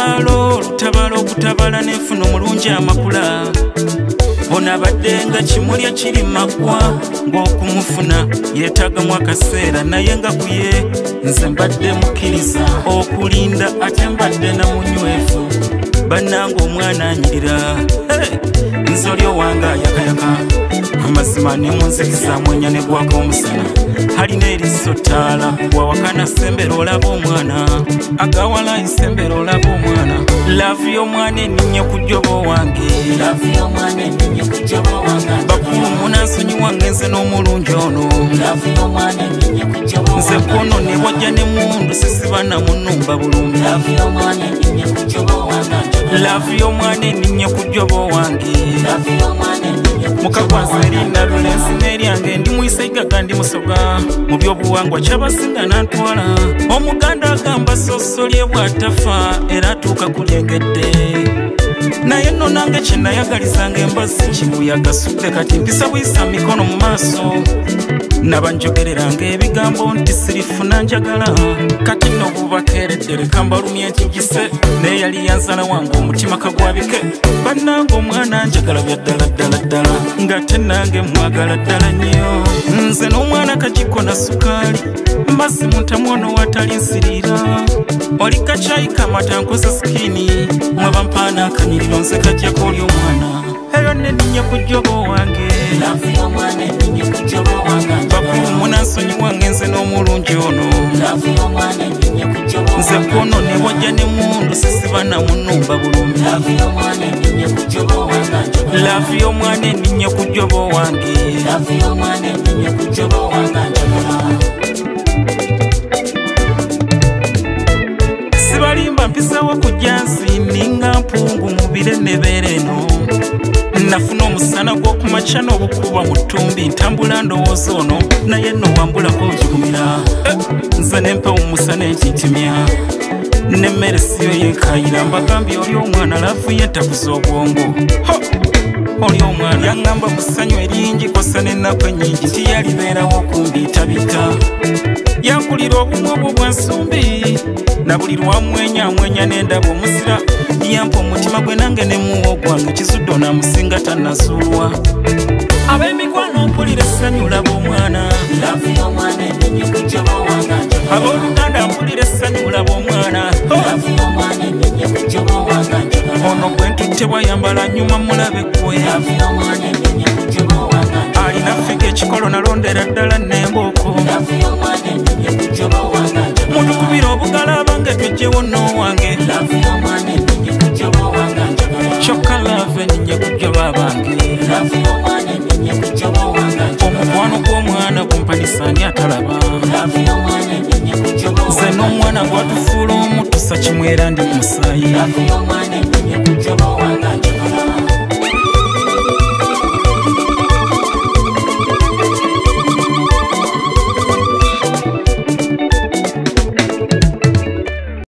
lutabalo okutabala n'enfuna omulungi amakula ono abadde nga kimuli ekiri maggwa ng'okumufuna yeetaagamu akaseera naye nga ku ye nze mbadde mukkiriza okulinda ate mbadde na munywefu bannanga omwana anyirira nze oli owange ayakayaka amazima ne munzikiza mwenya ne gwako omusana alina eriiso ttaala wawakana sembera olaba omwana agawala nsembera olaba omwana laavu y'omwana eninnye ku jjobo wange bakulu munansonyiwa ngenze n'omulungi ono nze kono ne wajja ne mundu sisiba na munumba bulungi laavu y'omwana eninnye ku jjobo wange mukakwanza erinda lulensi n'eryange ndi muyisaigaga ndi musoga mu byobuwangwa kyabasinga nantwala omuganda agamba sosolye bw'atafa era atuuka kulyengedde naye nno nange kyenayagalizanga embazzi kibuyaga sudde kati mpisa buyisa mikono mu maaso naba njogereranga ebigambo nti sirifuna njagala kati nno bubakeeredde leka mbalumye ntigise naye yali yanzala wange omutima kagwabike bannanga omwana njagala bya ddala nga tennange mwagala ddala nnyo nze n'omwana kagiko na sukaali mazzi muntamwono watali nsiriira oli kacayi kamata nkoze sikini mwaba mpaana akanyiriro nze kajjako oli omwana eyo neninnye ku jjobo wange bakulu munansonyiwa ngenze n'omulungi ono nze kono ne wajja ne mundu sisiba na munumba bulungi laavu y'omwana eninnye ku jjobo wange sibalimba mpisawo ku jansi ninga mpungu mu bire nebeera eno nafuna omusana gw'okumakya n'obukuba mu ttumbi ntambula ndowooza ono naye nno wambulako njugumira nze nempewo musana entintimya n'emmere siyo yeekayira mbagambye oli omwana laavu ye ntakuza obwongo oli omwana yaŋŋamba mu ssanyu eringi kosa n'ennaku ennyingi nti yalibeerawo okumbiitabika yankulira obumwe obwo bwansumbi na buli lwamwenya n'endaba omuzira yampa omutima gwe nange nemuwa ogwange kizudde onaamusinga tannazuulwa ab'emikwano mpulira essanyu laba omwana abooluganda mpulira essanyu laba omwana ono gwe ntutte bwayambala nyuma mulabe gwe alina ffiga ekikolo nalondera ddala n'embooko mutukubira obugala abange tujjewo n'owange kyokka laavu eninnye ku jjobo abange omukwano gw'omwana gumpanisa ani atalaba nze n'omwana gwatufuula omutusa kimwera ndi mu musaayi